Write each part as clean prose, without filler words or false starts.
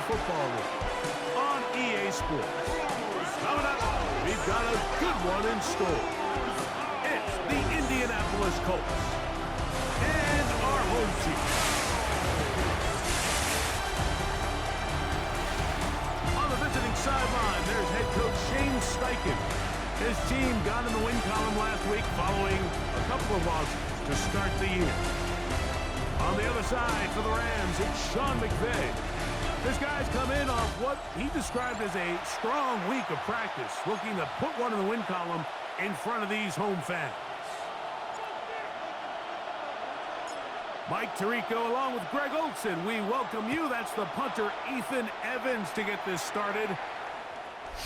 Football League on EA Sports. Coming up, we've got a good one in store. It's the Indianapolis Colts and our home team. On the visiting sideline, there's head coach Shane Steichen. His team got in the win column last week following a couple of losses to start the year. On the other side for the Rams, it's Sean McVay. This guy's come in off what he described as a strong week of practice, looking to put one in the win column in front of these home fans. Mike Tirico along with Greg Olsen, we welcome you. That's the punter Ethan Evans to get this started.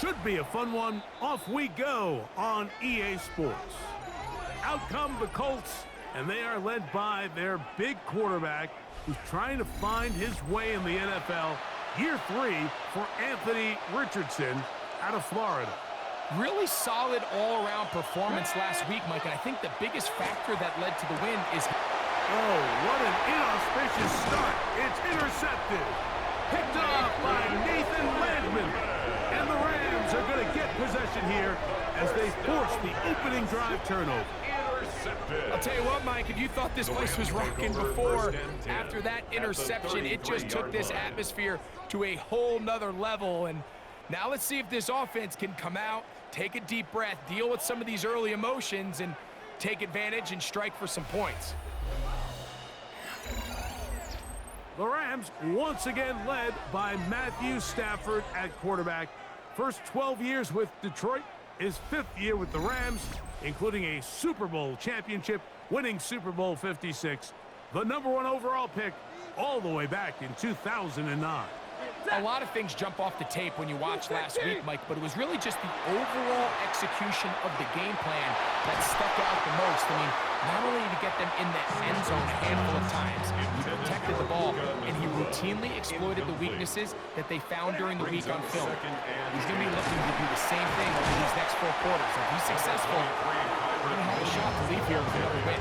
Should be a fun one. Off we go on EA Sports. Out come the Colts, and they are led by their big quarterback who's trying to find his way in the NFL. Year 3 for Anthony Richardson out of Florida. Really solid all-around performance last week, Mike, and I think the biggest factor that led to the win is... Oh, what an inauspicious start. It's intercepted. Picked off by Nathan Landman. And the Rams are going to get possession here as they force the opening drive turnover. I'll tell you what, Mike, if you thought this place was rocking before, after that interception, it just took this atmosphere to a whole nother level. And now let's see if this offense can come out, take a deep breath, deal with some of these early emotions, and take advantage and strike for some points. The Rams once again led by Matthew Stafford at quarterback. First 12 years with Detroit, his 5th year with the Rams, including a Super Bowl championship, winning Super Bowl 56, the #1 overall pick all the way back in 2009. A lot of things jump off the tape when you watch last week, Mike, but it was really just the overall execution of the game plan that stuck out the most. I mean, not only did he get them in the end zone a handful of times, he protected the ball, and he routinely exploited the weaknesses that they found during the week on film. He's going to be looking to do the same thing over these next 4 quarters. If he's successful, we're going to have a shot to leave here with another win.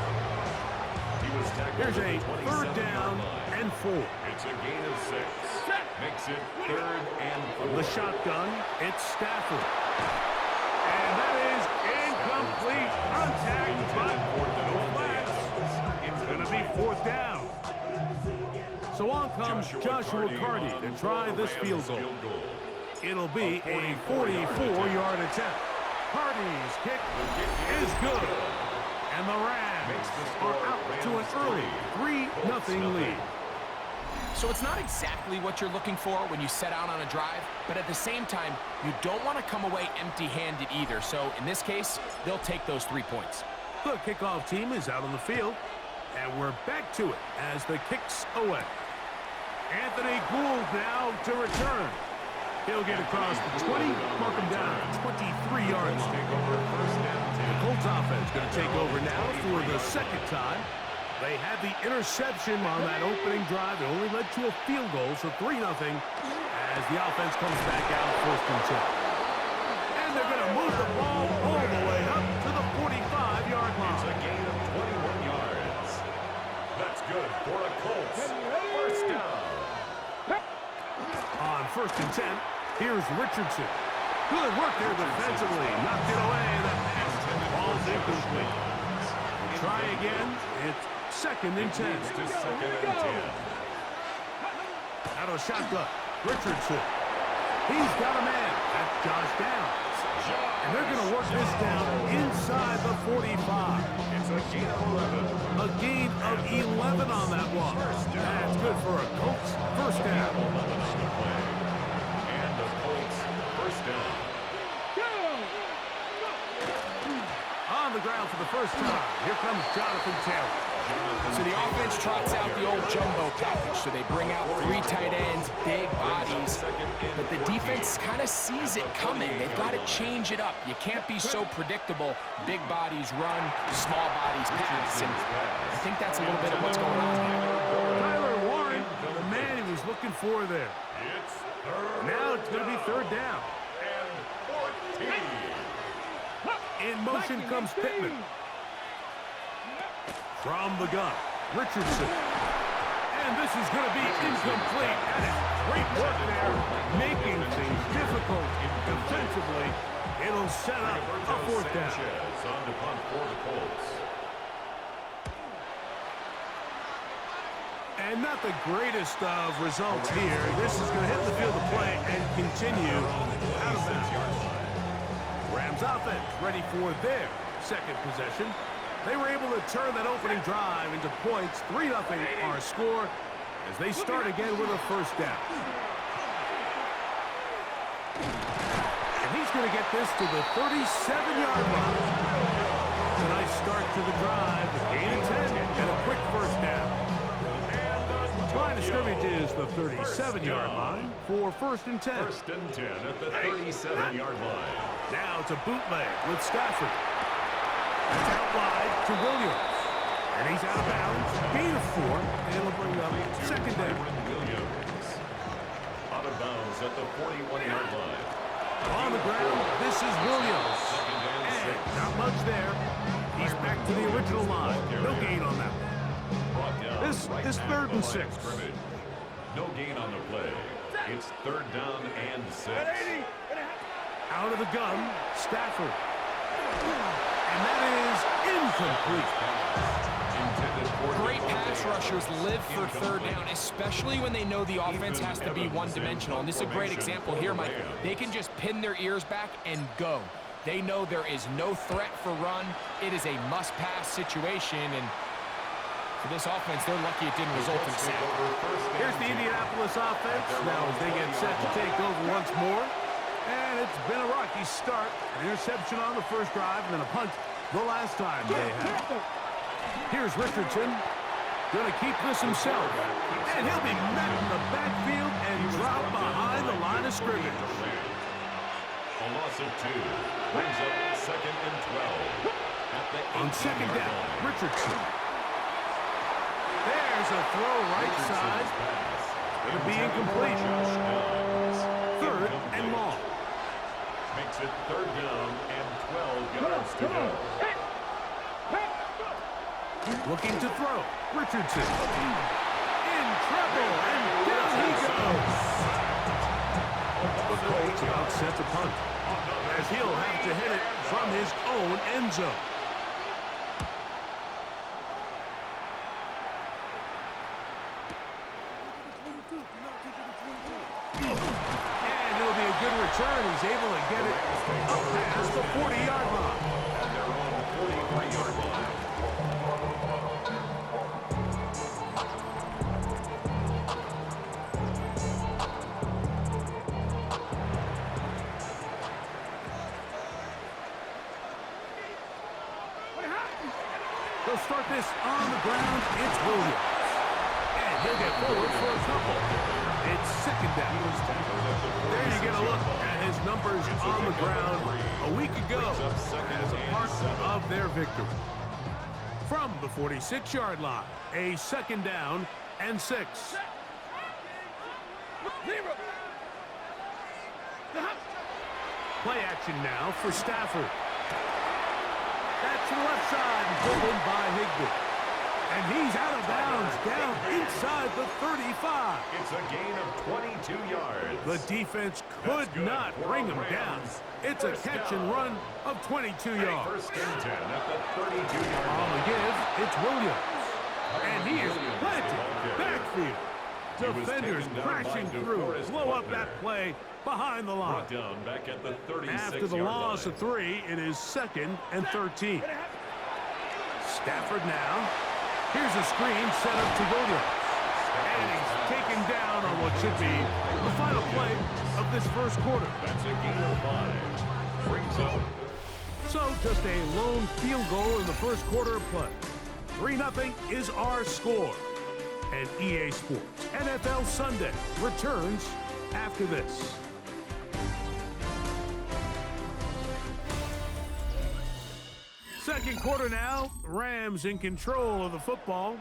Here's a 3rd down and 4. It's a gain of 6. Makes it 3rd and 4. The shotgun, it's Stafford. And that is incomplete contact, but no flags. It's going to be 4th down. So on comes Joshua Carty to try this field goal. It'll be a 44-yard attempt. Carty's kick is good. And the Rams are out to an early 3-0 lead. So it's not exactly what you're looking for when you set out on a drive, but at the same time, you don't want to come away empty-handed either. So in this case, they'll take those 3 points. The kickoff team is out on the field, and we're back to it as the kick's away. Anthony Gould now to return. He'll get across the 20, mark him down 23 yards. The Colts offense going to take over now for the 2nd time. They had the interception on that opening drive. It only led to a field goal, so 3-0 as the offense comes back out 1st and 10. And they're going to move the ball all the way up to the 45-yard line. It's a gain of 21 yards. That's good for a Colts. 1st down. On 1st and 10, here's Richardson. Good work there defensively. Knocked it away. The pass ball's incomplete. Try again. It's 2nd and 10. To 2nd and 10. Out of shotgun. Richardson. He's got a man. That's Josh Downs. And they're going to work this down inside the 45. It's a gain of 11. A gain of 11 on that one. That's good for a Colts 1st down. 11 on the play. And the Colts 1st down. On the ground for the 1st time. Here comes Jonathan Taylor. So the offense trots out the old jumbo package. So they bring out 3 tight ends, big bodies. But the defense kind of sees it coming. They've got to change it up. You can't be so predictable. Big bodies run, small bodies pass. And I think that's a little bit of what's going on here. Tyler Warren, the man he was looking for there. Now it's going to be 3rd down. And 14. In motion comes Pittman. From the gun, Richardson. And this is going to be incomplete. That is great work there, making things difficult defensively. It'll set up a fourth down. On to punt for the Colts. And not the greatest of results here. This is going to hit the field of play and continue out of bounds. Rams offense ready for their second possession. They were able to turn that opening drive into points. 3-0 our score as they start again with a first down. And he's going to get this to the 37-yard line. A nice start to the drive. Gain of 10 and a quick first down. Line of scrimmage is the 37-yard line for 1st and 10. 1st and 10 at the 37-yard line. Now it's a bootleg with Stafford. That's out wide to Williams. And he's out of bounds. Gain of 4. And it'll bring up 2nd down. Williams. Out of bounds at the 41-yard line. On the ground, this is Williams. And not much there. He's back to the original line. No gain on that one. This is 3rd and 6. No gain on the play. It's 3rd down and 6. Out of the gun, Stafford. And that is incomplete. Great pass rushers live for 3rd down, especially when they know the offense has to be one-dimensional. And this is a great example here, Mike. They can just pin their ears back and go. They know there is no threat for run. It is a must-pass situation, and for this offense, they're lucky it didn't result in sack. Here's the Indianapolis offense. Now as they get set to take over once more. And it's been a rocky start. An interception on the first drive and then a punt the last time they had. Here's Richardson. Going to keep this himself. And he'll be met in the backfield and dropped behind the line of scrimmage. A loss of 2. Brings up 2nd and 12. On 2nd down, Richardson. There's a throw right side. Going to be incomplete. 3rd and long. Makes it 3rd down and 12 yards to go. Looking to throw. Richardson. In trouble. And down he goes. The Colts about set to punt. As he'll have to hit it from his own end zone. And it'll be a good return. He's able to get it up past the 40-yard line. And they're on the 43-yard line. They'll start this on the ground. It's Williams. And he'll get forward for a couple. It's 2nd down. There you get a look at his numbers on the ground a week ago as a part of their victory. From the 46-yard line, a 2nd down and 6. Play action now for Stafford. That's to the left side and pulled in by Higbee. And he's out of bounds down inside the 35. It's a gain of 22 yards. The defense could not bring him down. It's a catch and run of 22 yards. 1st and 10 at the 32-yard On line. the give, it's Williams. And he is planted backfield. Defenders crashing through. Blow up that play behind the line. Brought down back at the 36-yard line. After the loss of 3, it is 2nd and 13. Stafford now. Here's a screen set up to Williams. And he's taken down on what should be the final play of this first quarter. That's a gain of 5. Brings up. So just a lone field goal in the first quarter of play. 3-0 is our score. And EA Sports NFL Sunday returns after this. Second quarter now. Rams in control of the football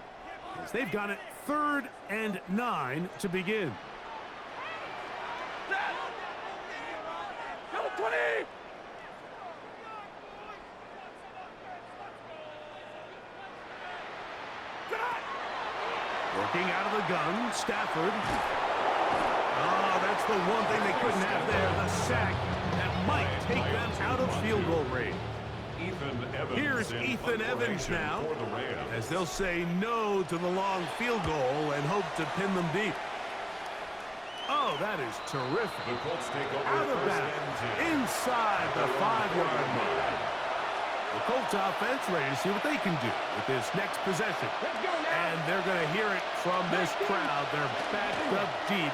as they've got it 3rd and 9 to begin. Looking out of the gun, Stafford. Oh, that's the one thing they couldn't have there, the sack that might take them out of field goal range. Here's Ethan Evans now, as they'll say no to the long field goal and hope to pin them deep. Oh, that is terrific. The Colts take over Out of first bounds, and 10. inside the 5-yard line. The Colts offense ready to see what they can do with this next possession. And they're going to hear it from this crowd. They're backed up deep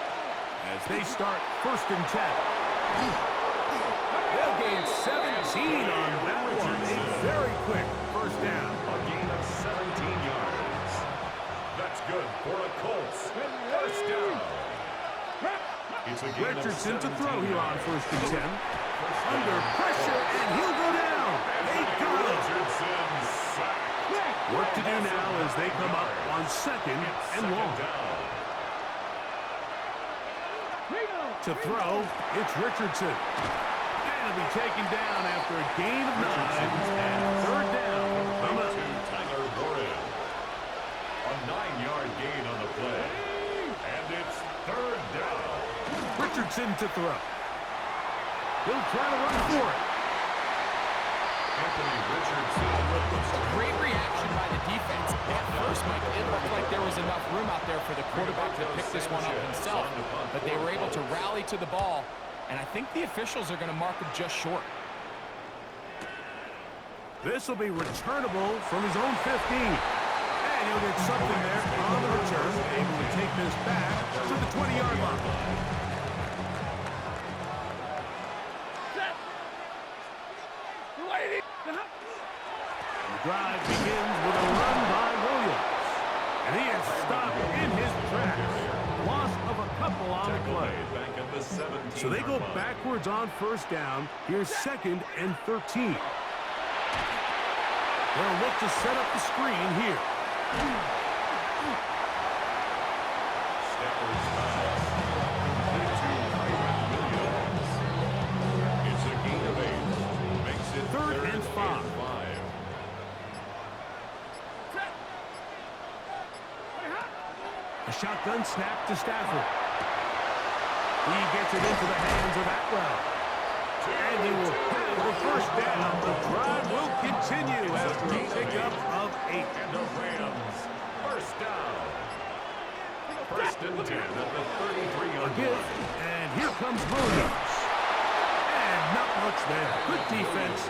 as they start first and 10. They'll gain 17 on that one. A very quick first down. A gain of 17 yards. That's good for the Colts. First down. It's a gain Richardson of 17 to throw here on yards. first and 10. Under pressure, and he'll go down. They got him. Richardson sacked. Work to do now as they come up on second and long. To throw, it's Richardson. And he'll be taken down after a gain of 9 and third down. Coming up. Tyler Warren. A 9-yard gain on the play. And it's third down. Richardson to throw. He'll try to run for it. Anthony Richardson with the Great reaction by the defense. At first, Mike, it looked like there was enough room out there for the quarterback to pick this one up himself, but they were able to rally to the ball, and I think the officials are going to mark him just short. This will be returnable from his own 15. And he'll get something there on the return, able to take this back to the 20-yard line. The drive begins with a run by Williams. And he is stopped in his tracks. Loss of a couple on the play. back at the 17. So they go backwards on first down. Here's second and 13. They'll look to set up the screen here. Stafford's pass. Complete to Kyron Williams. It's a gain of 8. Makes it Third and 5. A shotgun snap to Stafford. He gets it into the hands of Atwell. And he will have the first down. The drive will continue after a pickup of 8. And the Rams. First down. First and 10 at the 33-yard Give, line. and here comes Williams. And not much there. Good defense.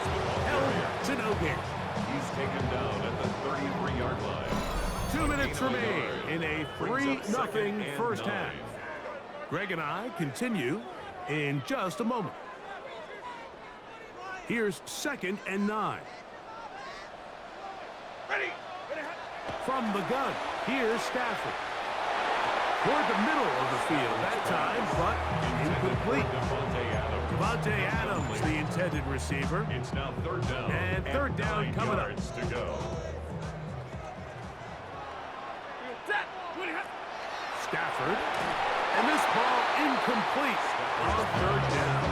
Held to no gain. He's taken down at the 33-yard line. 2 minutes remain in a 3-0 first half. Greg and I continue in just a moment. Here's second and 9. From the gun, here's Stafford. Toward the middle of the field that time, but incomplete. Devontae Adams, the intended receiver. It's now third down. And third down 9 coming up. yards to go. Stafford. And this ball incomplete on third down.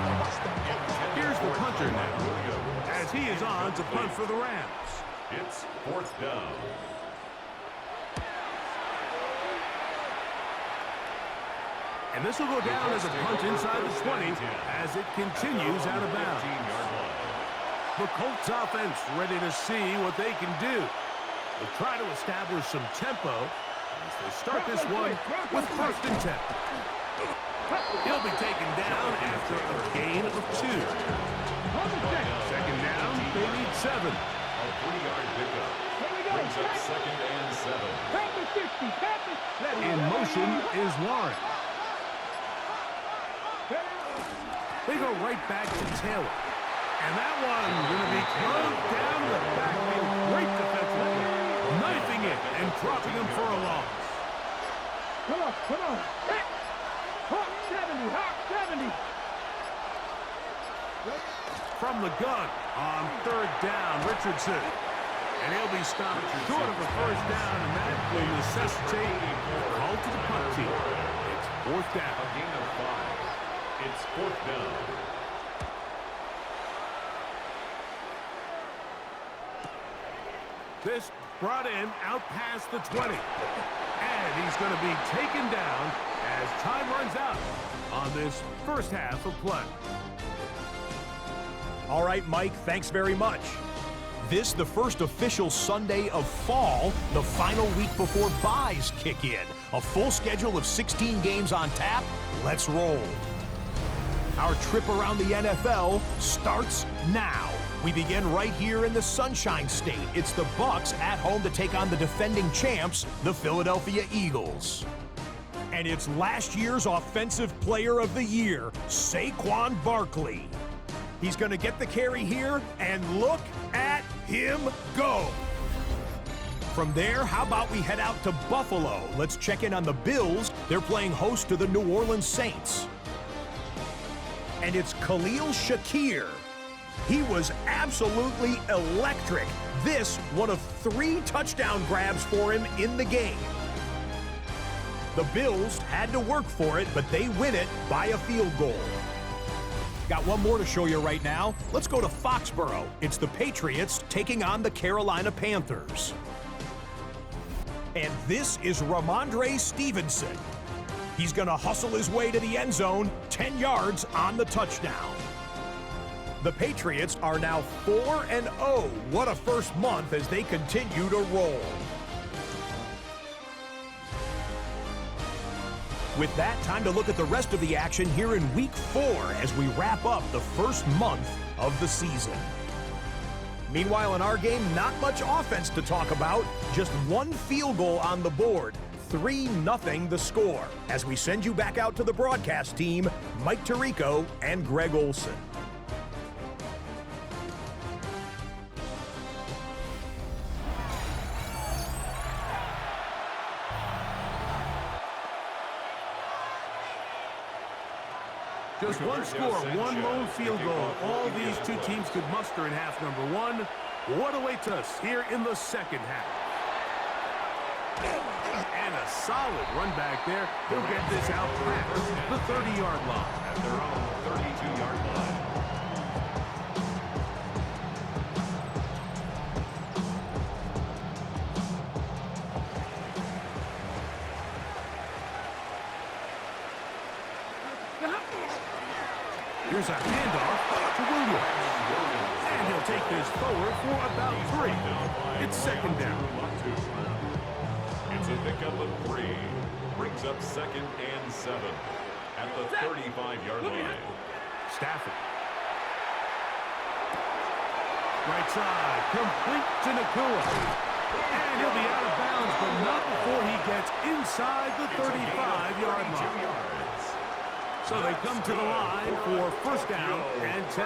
Here's the punter now, as he is on to punt for the Rams. It's fourth down. And this will go down as a punt inside the 20 as it continues out of bounds. The Colts offense ready to see what they can do. They'll try to establish some tempo as they start this one with first and 10. He'll be taken down after a gain of 2. Second down, they need 7. A 3-yard pickup. Brings up second and 7. In motion is Warren. They go right back to Taylor. And that one going to be closed down the backfield. Great defensive play. Knifing it and dropping him for a loss. Come on. Hawk 70, Hawk 70. From the gun on third down, Richardson. And he'll be stopped short of a first down, and that will necessitate a call to the punt team. It's fourth down. A gain of 5. It's fourth down. This brought in out past the 20. And he's going to be taken down as time runs out on this first half of play. All right, Mike, thanks very much. This, the first official Sunday of fall, the final week before byes kick in. A full schedule of 16 games on tap. Let's roll. Our trip around the NFL starts now. We begin right here in the Sunshine State. It's the Bucs at home to take on the defending champs, the Philadelphia Eagles. And it's last year's Offensive Player of the Year, Saquon Barkley. He's going to get the carry here, and look at him go. From there, how about we head out to Buffalo? Let's check in on the Bills. They're playing host to the New Orleans Saints. And it's Khalil Shakir. He was absolutely electric. This, one of 3 touchdown grabs for him in the game. The Bills had to work for it, but they win it by a field goal. Got one more to show you right now. Let's go to Foxborough. It's the Patriots taking on the Carolina Panthers. And this is Ramondre Stevenson. He's going to hustle his way to the end zone, 10 yards on the touchdown. The Patriots are now 4-0. What a first month as they continue to roll. With that, time to look at the rest of the action here in Week 4 as we wrap up the first month of the season. Meanwhile, in our game, not much offense to talk about. Just 1 field goal on the board. 3-0 the score. As we send you back out to the broadcast team, Mike Tirico and Greg Olson. Just one score, one lone field goal. All these 2 teams could muster in half number 1. What awaits us here in the second half? And a solid run back there. He'll get this out past the 30-yard line. At their own 32-yard line. Here's a handoff to Williams. And he'll take this forward for about 3. It's second down. It's a pickup of 3. Brings up 2nd and 7 at the 35-yard line. Stafford. Right side, complete to Nakua. And he'll be out of bounds, but not before he gets inside the 35-yard line. So they come to the line for first down and 10.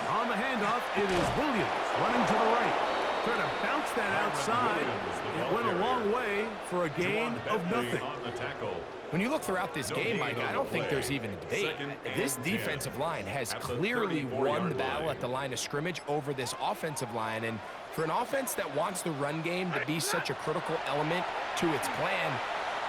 On the handoff, it is Williams running to the right. Trying to bounce that outside. It went a long way for a gain of nothing. When you look throughout this game, Mike, I don't think there's even a debate. This defensive line has clearly won the battle at the line of scrimmage over this offensive line. And for an offense that wants the run game to be such a critical element to its plan,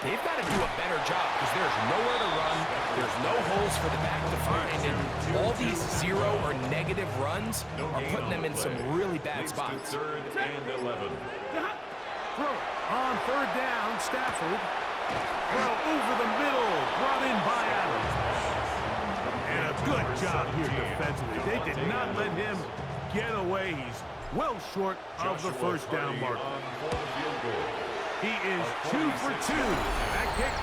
they've got to do a better job because there's nowhere to run, there's no holes for the back to find, and all these 0 or negative runs are putting them in some really bad spots. 3rd and 11. Throw on 3rd down, Stafford. Throw over the middle, brought in by Adams. And a good job here defensively. They did not let him get away. He's well short of the first down mark. He is 2 for 2. That kick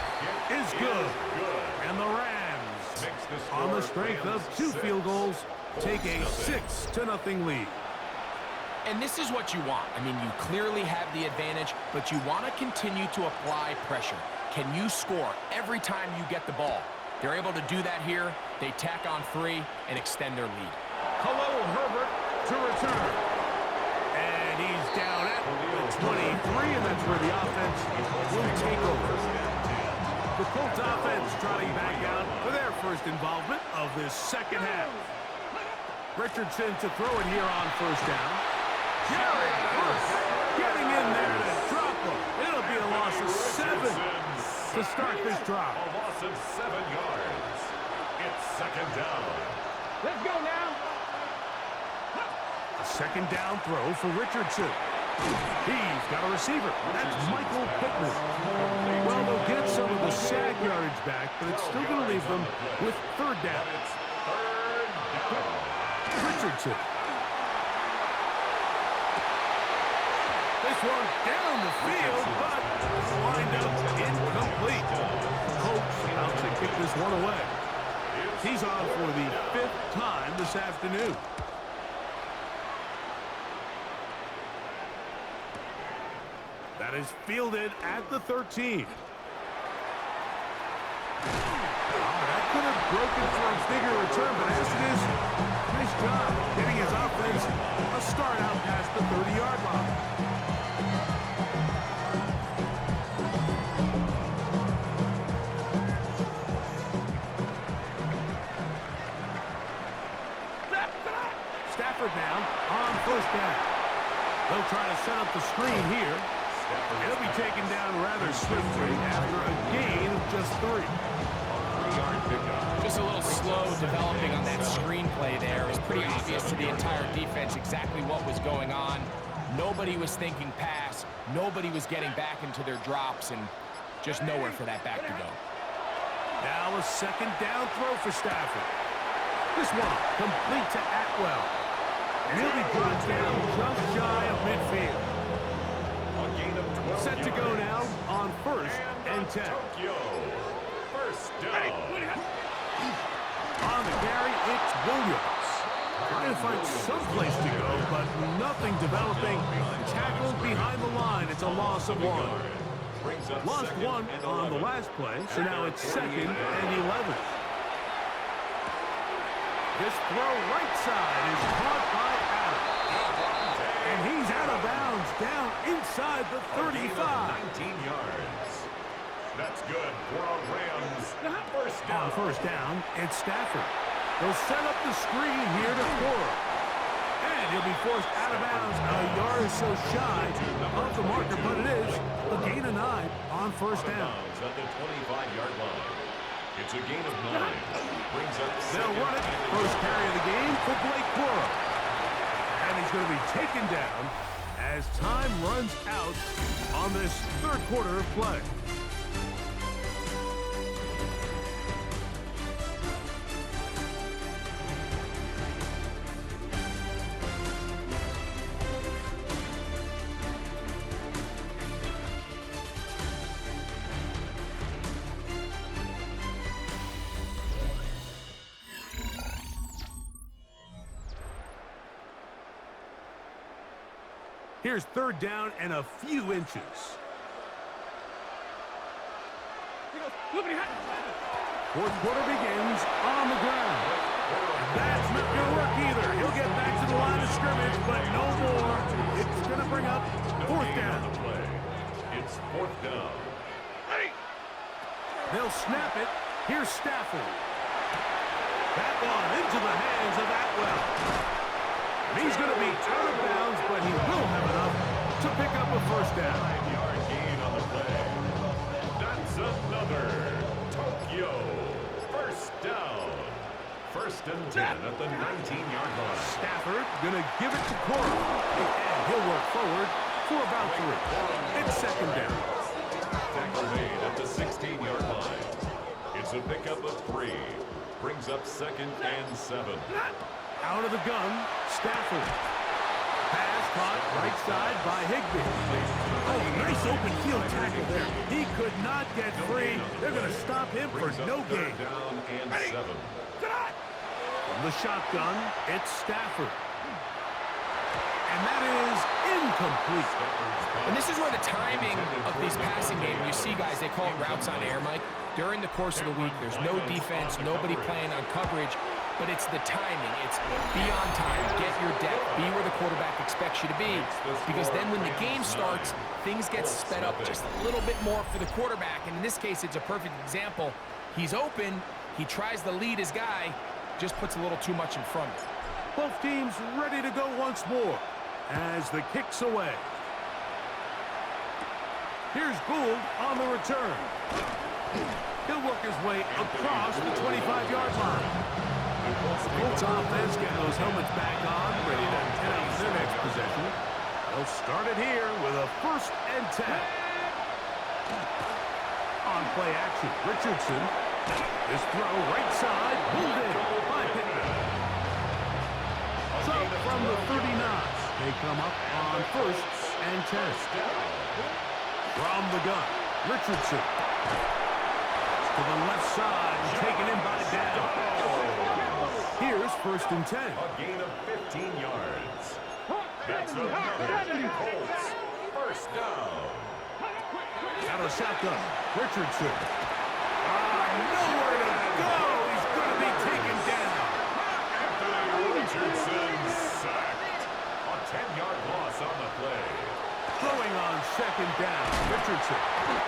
is good. And the Rams, on the strength of 2 field goals, take a 6-0 lead. And this is what you want. I mean, you clearly have the advantage, but you want to continue to apply pressure. Can you score every time you get the ball? They're able to do that here. They tack on 3 and extend their lead. Khalil Herbert to return. And he's down at the 23, and that's where the offense will take over. The Colts offense trotting back out for their first involvement of this second half. Richardson to throw it here on first down. Jared Brooks getting in there to drop him. It'll be a loss of 7 to start this drive. A loss of 7 yards. It's second down. Let's go now. Second down throw for Richardson. He's got a receiver. That's Michael Pittman. Well, they'll get some of the sack yardage back, but it's still going to leave them with third down. Richardson. This one down the field, but wind up incomplete. Colts out to kick this one away. He's on for the 5th time this afternoon. That is fielded at the 13. That could have broken for a bigger return, but as it is, nice job getting his offense a start out past the 30-yard line. Stafford now on first down. They'll try to set up the screen here. He'll be taken down rather swiftly after a gain of just 3. Just a little slow developing on that screenplay there. It was pretty obvious to the entire defense exactly what was going on. Nobody was thinking pass. Nobody was getting back into their drops, and just nowhere for that back to go. Now a second down throw for Stafford. This one complete to Atwell. And he'll be brought down just shy of midfield. Set to go now on 1st and 10. First down. On the carry, it's Williams. Trying to find some place to go, but nothing developing. Tackled behind the line. It's a loss of 1. Lost 1 on the last play, so now it's 2nd and 11. This throw right side is caught by Adams. And he's out of bounds down inside the 35. 19 yards. That's good for a Rams. First down. On first down, it's Stafford. They'll set up the screen here to Cora. And he'll be forced out of bounds a yard or so shy of the marker, but it is a gain of 9 on first down. At the 25-yard line. It's a gain of 9. Brings up They'll run it. First carry of the game for Blake Cora. And he's going to be taken down as time runs out on this third quarter of play. Here's third down and a few inches. Fourth quarter begins on the ground. That's not going to work either. He'll get back to the line of scrimmage, but no more. It's going to bring up 4th down. It's 4th down. They'll snap it. Here's Stafford. That one into the hands of Atwell. He's going to be out of bounds, but he will have enough to pick up a first down. 5-yard gain on the play. That's another Tokyo first down. 1st and 10 at the 19-yard line. Stafford going to give it to Cora. And he'll work forward for about 3. It's 2nd down. Tackle made at the 16-yard line. It's a pickup of 3. Brings up 2nd and 7. Out of the gun, Stafford. Pass caught right side by Higbee. Oh, nice open field tackle there. He could not get free. They're going to stop him for no gain. Down and 7. From the shotgun, it's Stafford. And that is incomplete. And this is where the timing of these passing games, you see guys, they call it routes on air, Mike. During the course of the week, there's no defense, nobody playing on coverage, but it's the timing. It's be on time, get your depth, be where the quarterback expects you to be, because then when the game starts, things get sped up just a little bit more for the quarterback, and in this case, it's a perfect example. He's open, he tries to lead his guy, just puts a little too much in front of him. Both teams ready to go once more as the kick's away. Here's Gould on the return. He'll work his way across the 25-yard line. Colts offense getting those helmets back on, ready to head out to their next possession. They'll start it here with a 1st and 10. On play action, Richardson. His throw right side, pulled in by Pittman. So from the 39, they come up on 1st and 10. From the gun, Richardson. To the left side, taken in by Down. Here's 1st and 10. A gain of 15 yards. That's another Colts. 1st down. Out of shotgun, Richardson. Nowhere to go. He's going to be taken down. Anthony Richardson sacked. A 10-yard loss on the play. Throwing on 2nd down, Richardson.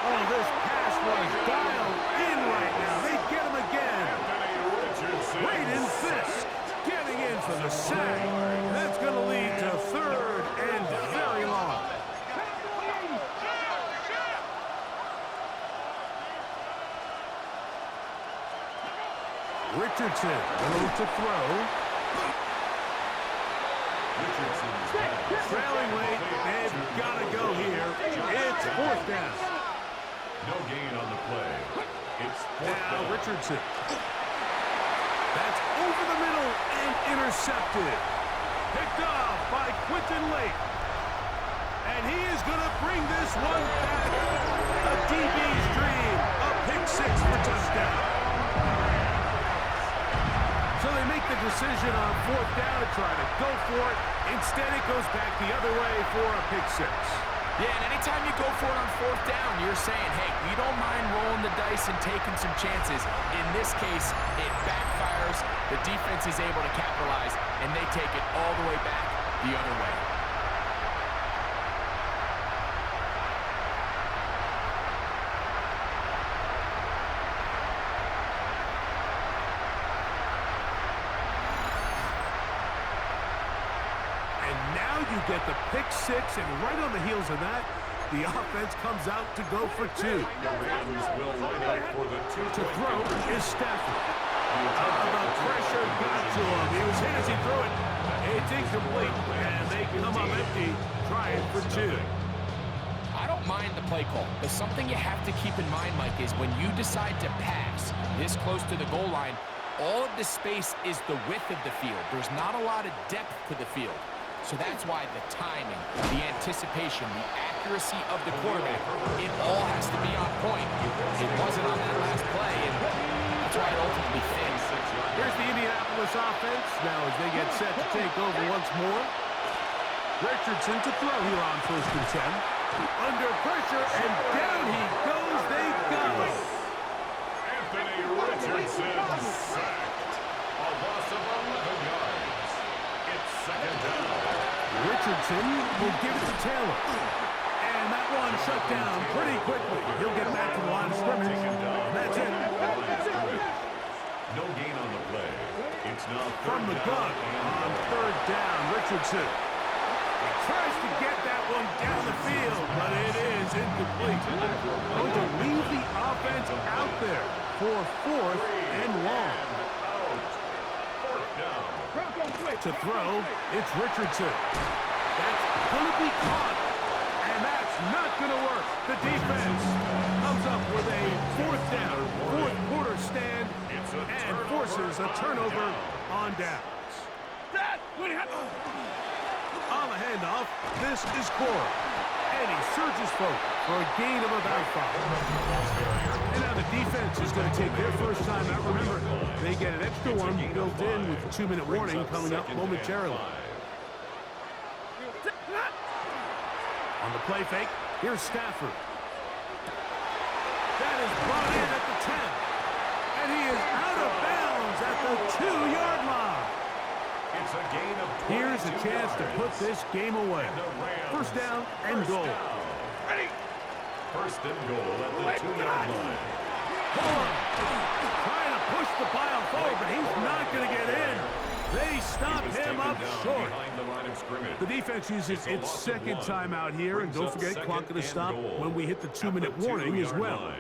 Oh, this pass was dialed in right now. They get him again. Anthony Richardson. Braden Fisk getting in for the sack. That's going to lead to 3rd and very long. Richardson going to throw. Trailing late. They've got to go here. It's 4th down. No gain on the play. It's 4th Now down. Richardson. That's over the middle and intercepted. Picked off by Quinton Lake. And he is going to bring this one back. A DB's dream. A pick 6 for touchdown. So they make the decision on 4th down to try to go for it. Instead, it goes back the other way for a pick 6. Yeah, and anytime you go for it on 4th down, you're saying, hey, we don't mind rolling the dice and taking some chances. In this case, it backfires. The defense is able to capitalize, and they take it all the way back the other way. You get the pick 6, and right on the heels of that, the offense comes out to go for 2. The Rams will line up for the To 2-point throw is Stafford. The pressure got to him. He was hit as he threw it. It's incomplete, and they come up empty, trying for 2. I don't mind the play call, but something you have to keep in mind, Mike, is when you decide to pass this close to the goal line, all of the space is the width of the field. There's not a lot of depth to the field. So that's why the timing, the anticipation, the accuracy of the quarterback, it all has to be on point. It wasn't on that last play, and that's why it ultimately fits. Here's the Indianapolis offense now as they get set to take over once more. Richardson to throw here on 1st and 10. Under pressure, and down he goes. They got him. Anthony Richardson sacked. A loss of 11 yards. It's 2nd down. Richardson will give it to Taylor. And that one shut down pretty quickly. He'll get back to the line of scrimmage. That's it. No gain on the play. It's now From the gun on 3rd down, Richardson. He tries to get that one down the field, but it is incomplete. Going to leave the offense out there for 4th and long. To throw, it's Richardson. That's going to be caught, and that's not going to work. The defense comes up with a 4th down, 4th quarter stand, and forces a turnover on downs. On the handoff, this is Cora, and he surges forward for a gain of about 5. And now the defense is going to take their first time out. Remember, they get an extra one built in with a 2-minute warning coming up momentarily. On the play fake, here's Stafford. That is brought in at the 10. And he is out of bounds at the 2-yard line. It's a gain of 22 Here's a chance to put yards. this game away. First down and goal. Ready. 1st and goal at the 2-yard line. Trying to push the pile forward, but he's not going to get in. They stop him up short. Behind the line of scrimmage. The defense uses its 2nd timeout here, and don't forget, clock going to stop when we hit the 2-minute warning as well.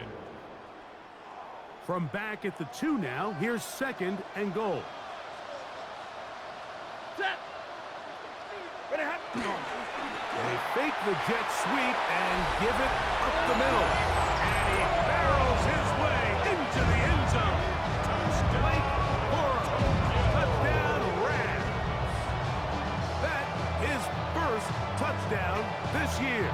From back at the 2 now, here's 2nd and goal. Set. Ready, hot. They fake the jet sweep and give it up the middle. And he barrels his way into the end zone. Blake Burrow, touchdown Rams. That his first touchdown this year.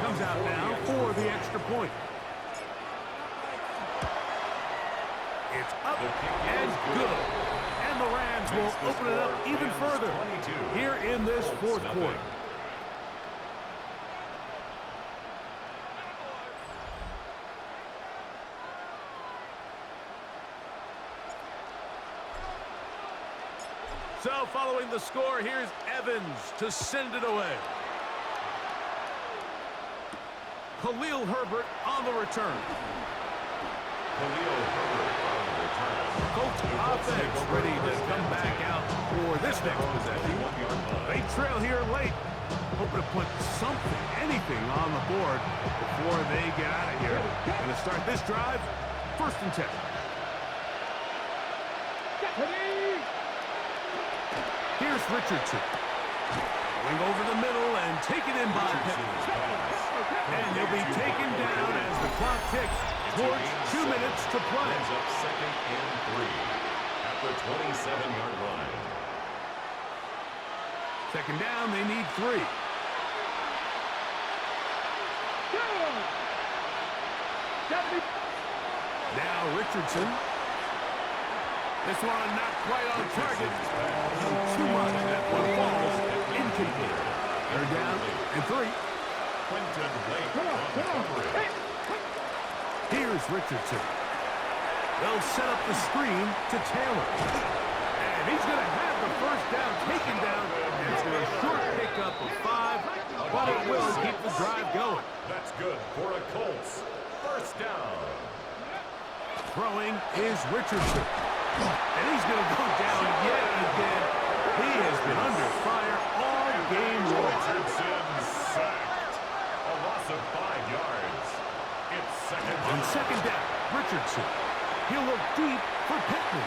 Comes out now for the extra point. It's up and good. And the Rams will open it up even further here in this fourth quarter. So following the score, here's Evans to send it away. Khalil Herbert on the return. Khalil Herbert on the return. Colts offense ready to come back out for this next possession. They trail here late. Hoping to put something, anything on the board before they get out of here. Going to start this drive, 1st and 10. Here's Richardson. Going over the middle and taken in by Pittman. And he'll be taken down as the clock ticks towards 2 minutes to play. Ends up 2nd and 3 at the 27-yard line. 2nd down, they need 3. Now Richardson. This one not quite on target. Too much. That one falls incomplete. 3rd down and 3. Quentin Blake on coverage. Here's Richardson. They'll set up the screen to Taylor. And he's going to have the 1st down taken down after a short pickup of 5, but it will keep the drive going. That's good for a Colts 1st down. Throwing is Richardson. And he's going to go down yet again. He has been under fire all game long. Richardson sacked. A loss of 5 yards. It's 2nd down. On 2nd down, Richardson. He'll look deep for Pittman.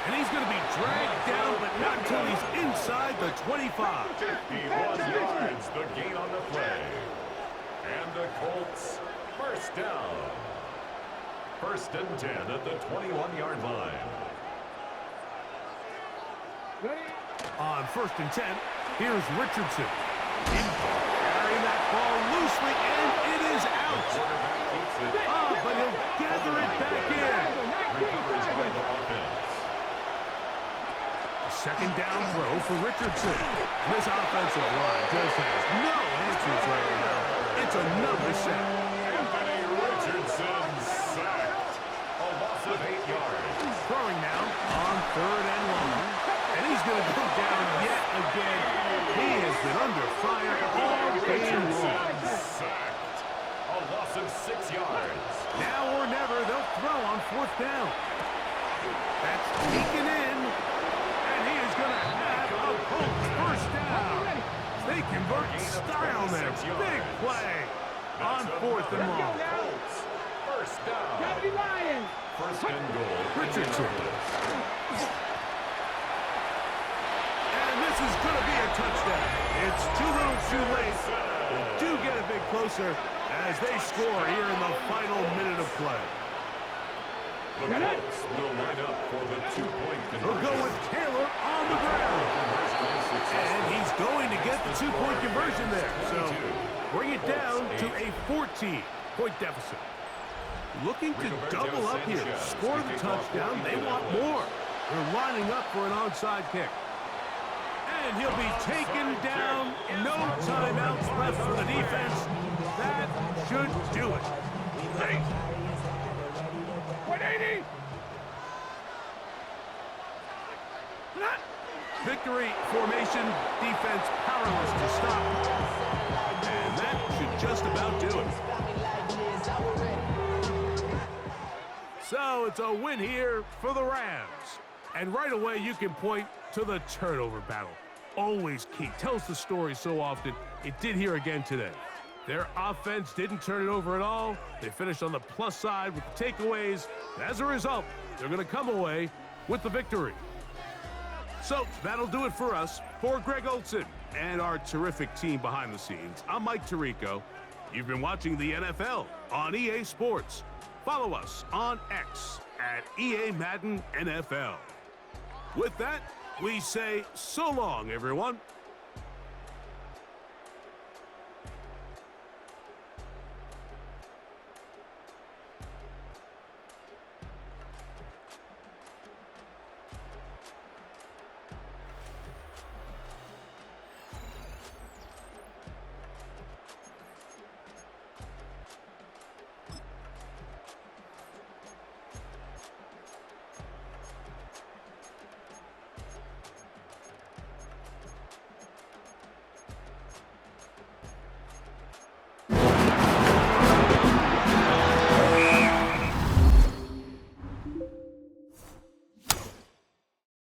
And he's going to be dragged down, but not until he's inside the 25. 51 yards, the gain on the play. And the Colts 1st down. 1st and 10 at the 21-yard line. On 1st and 10, here's Richardson. Carrying that ball loosely, and it is out. But he'll gather it back in. Recovers by the offense. 2nd down throw for Richardson. This offensive line just has no answers right now. It's another sack. Anthony Richardson sacked. A loss of 8 yards. Throwing now on 3rd and long. And he's going to go down yet again. He has been under fire all game long. Sacked. A loss of 6 yards. Now or never, they'll throw on 4th down. That's taken in. And he is going to have a Colts 1st down. They convert style there. Big play on 4th and long. Colts 1st down. 1st and goal. Richardson. And this is going to be a touchdown. It's too little too late. They do get a bit closer as they score here in the final minute of play. The Colts will line up for the 2-point conversion. They'll go with Taylor on the ground. And he's going to get the 2-point conversion there. So bring it down to a 14-point deficit. Looking to double up here. Score the touchdown. They want more. They're lining up for an onside kick. And he'll be taken down. No timeouts left for the defense. That should do it. 180. Victory formation, defense powerless to stop. And that should just about do it. So So it's a win here for the Rams. And right away, you can point to the turnover battle. Always key. Tells the story so often. It did here again today. Their offense didn't turn it over at all. They finished on the plus side with the takeaways. And as a result, they're going to come away with the victory. So that'll do it for us. For Greg Olson and our terrific team behind the scenes, I'm Mike Tirico. You've been watching the NFL on EA Sports. Follow us on X at EA Madden NFL. With that, we say so long, everyone.